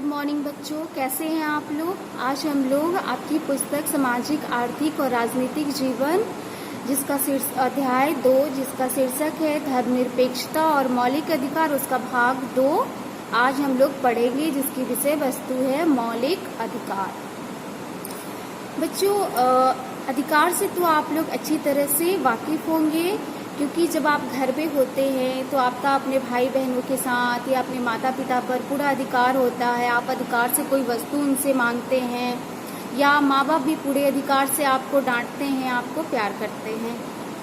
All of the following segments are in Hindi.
गुड मॉर्निंग बच्चों, कैसे हैं आप लोग। आज हम लोग आपकी पुस्तक सामाजिक, आर्थिक और राजनीतिक जीवन जिसका अध्याय 2 जिसका शीर्षक है धर्मनिरपेक्षता और मौलिक अधिकार, उसका भाग 2 आज हम लोग पढ़ेंगे, जिसकी विषय वस्तु है मौलिक अधिकार। बच्चों, अधिकार से तो आप लोग अच्छी तरह से वाकिफ होंगे, क्योंकि जब आप घर पे होते हैं तो आपका अपने भाई बहनों के साथ या अपने माता पिता पर पूरा अधिकार होता है। आप अधिकार से कोई वस्तु उनसे मांगते हैं, या माँ बाप भी पूरे अधिकार से आपको डांटते हैं, आपको प्यार करते हैं।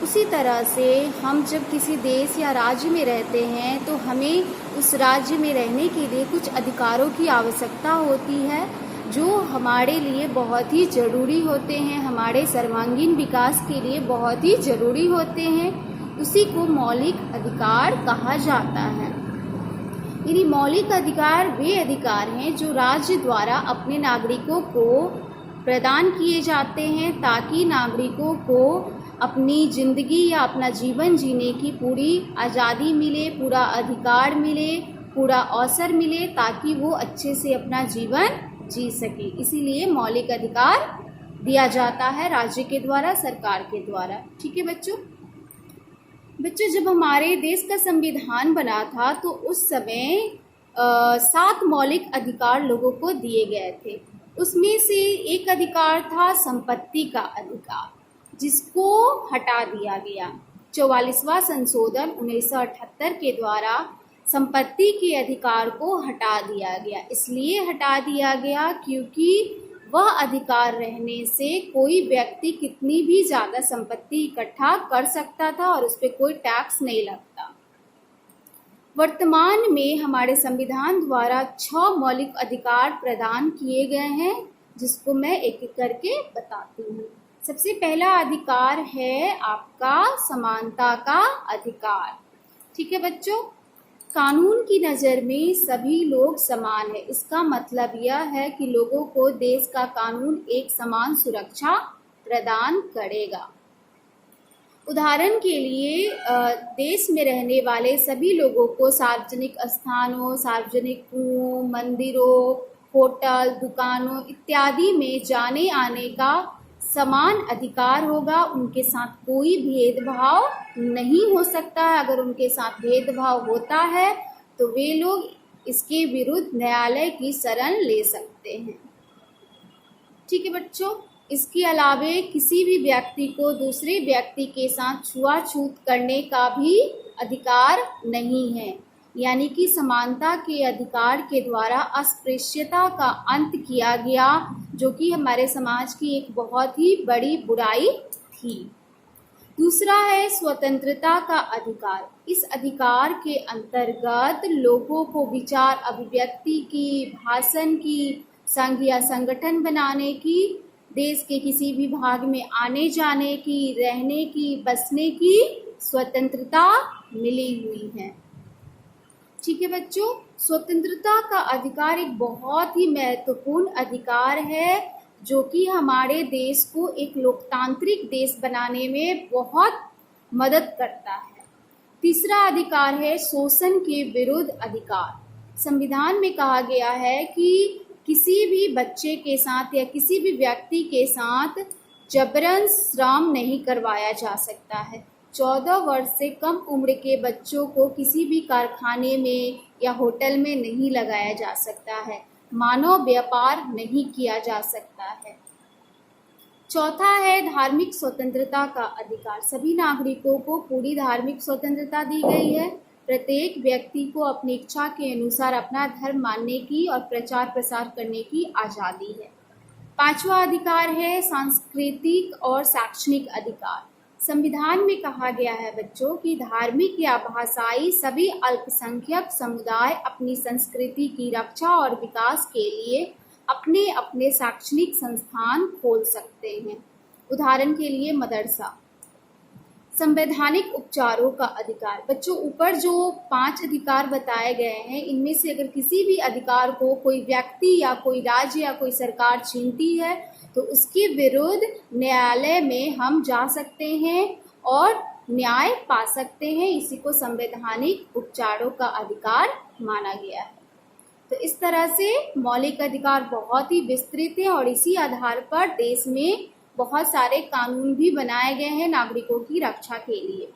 उसी तरह से हम जब किसी देश या राज्य में रहते हैं तो हमें उस राज्य में रहने के लिए कुछ अधिकारों की आवश्यकता होती है, जो हमारे लिए बहुत ही ज़रूरी होते हैं, हमारे सर्वांगीण विकास के लिए बहुत ही ज़रूरी होते हैं। उसी को मौलिक अधिकार कहा जाता है। यानी मौलिक अधिकार वे अधिकार हैं जो राज्य द्वारा अपने नागरिकों को प्रदान किए जाते हैं, ताकि नागरिकों को अपनी ज़िंदगी या अपना जीवन जीने की पूरी आज़ादी मिले, पूरा अधिकार मिले, पूरा अवसर मिले, ताकि वो अच्छे से अपना जीवन जी सके। इसीलिए मौलिक अधिकार दिया जाता है राज्य के द्वारा, सरकार के द्वारा। ठीक है बच्चों, जब हमारे देश का संविधान बना था तो उस समय 7 मौलिक अधिकार लोगों को दिए गए थे। उसमें से एक अधिकार था संपत्ति का अधिकार, जिसको हटा दिया गया। 44वां संशोधन 1978 के द्वारा संपत्ति के अधिकार को हटा दिया गया। इसलिए हटा दिया गया क्योंकि वह अधिकार रहने से कोई व्यक्ति कितनी भी ज़्यादा संपत्ति इकट्ठा कर सकता था और उस पर कोई टैक्स नहीं लगता। वर्तमान में हमारे संविधान द्वारा 6 मौलिक अधिकार प्रदान किए गए हैं, जिसको मैं एक एक करके बताती हूँ। सबसे पहला अधिकार है आपका समानता का अधिकार। ठीक है बच्चों, कानून की नज़र में सभी लोग समान है। इसका मतलब यह है कि लोगों को देश का कानून एक समान सुरक्षा प्रदान करेगा। उदाहरण के लिए देश में रहने वाले सभी लोगों को सार्वजनिक स्थानों, सार्वजनिक कुओं, मंदिरों, होटल, दुकानों इत्यादि में जाने आने का समान अधिकार होगा। उनके साथ कोई भेदभाव नहीं हो सकता है। अगर उनके साथ भेदभाव होता है तो वे लोग इसके विरुद्ध न्यायालय की शरण ले सकते हैं। ठीक है बच्चों, इसके अलावे किसी भी व्यक्ति को दूसरे व्यक्ति के साथ छुआछूत करने का भी अधिकार नहीं है। यानी कि समानता के अधिकार के द्वारा अस्पृश्यता का अंत किया गया, जो कि हमारे समाज की एक बहुत ही बड़ी बुराई थी। दूसरा है स्वतंत्रता का अधिकार। इस अधिकार के अंतर्गत लोगों को विचार अभिव्यक्ति की, भाषण की, संघ या संगठन बनाने की, देश के किसी भी भाग में आने जाने की, रहने की, बसने की स्वतंत्रता मिली हुई है। ठीक है बच्चों, स्वतंत्रता का अधिकार एक बहुत ही महत्वपूर्ण अधिकार है, जो कि हमारे देश को एक लोकतांत्रिक देश बनाने में बहुत मदद करता है। तीसरा अधिकार है शोषण के विरुद्ध अधिकार। संविधान में कहा गया है कि किसी भी बच्चे के साथ या किसी भी व्यक्ति के साथ जबरन श्रम नहीं करवाया जा सकता है। 14 वर्ष से कम उम्र के बच्चों को किसी भी कारखाने में या होटल में नहीं लगाया जा सकता है। मानव व्यापार नहीं किया जा सकता है। चौथा है धार्मिक स्वतंत्रता का अधिकार। सभी नागरिकों को पूरी धार्मिक स्वतंत्रता दी गई है। प्रत्येक व्यक्ति को अपनी इच्छा के अनुसार अपना धर्म मानने की और प्रचार प्रसार करने की आज़ादी है। 5वां अधिकार है सांस्कृतिक और शैक्षणिक अधिकार। संविधान में कहा गया है बच्चों कि धार्मिक या भाषाई सभी अल्पसंख्यक समुदाय अपनी संस्कृति की रक्षा और विकास के लिए अपने अपने शैक्षणिक संस्थान खोल सकते हैं। उदाहरण के लिए मदरसा। संवैधानिक उपचारों का अधिकार। बच्चों, ऊपर जो 5 अधिकार बताए गए हैं, इनमें से अगर किसी भी अधिकार को कोई व्यक्ति या कोई राज्य या कोई सरकार छीनती है तो उसके विरुद्ध न्यायालय में हम जा सकते हैं और न्याय पा सकते हैं। इसी को संवैधानिक उपचारों का अधिकार माना गया है। तो इस तरह से मौलिक अधिकार बहुत ही विस्तृत हैं और इसी आधार पर देश में बहुत सारे कानून भी बनाए गए हैं नागरिकों की रक्षा के लिए।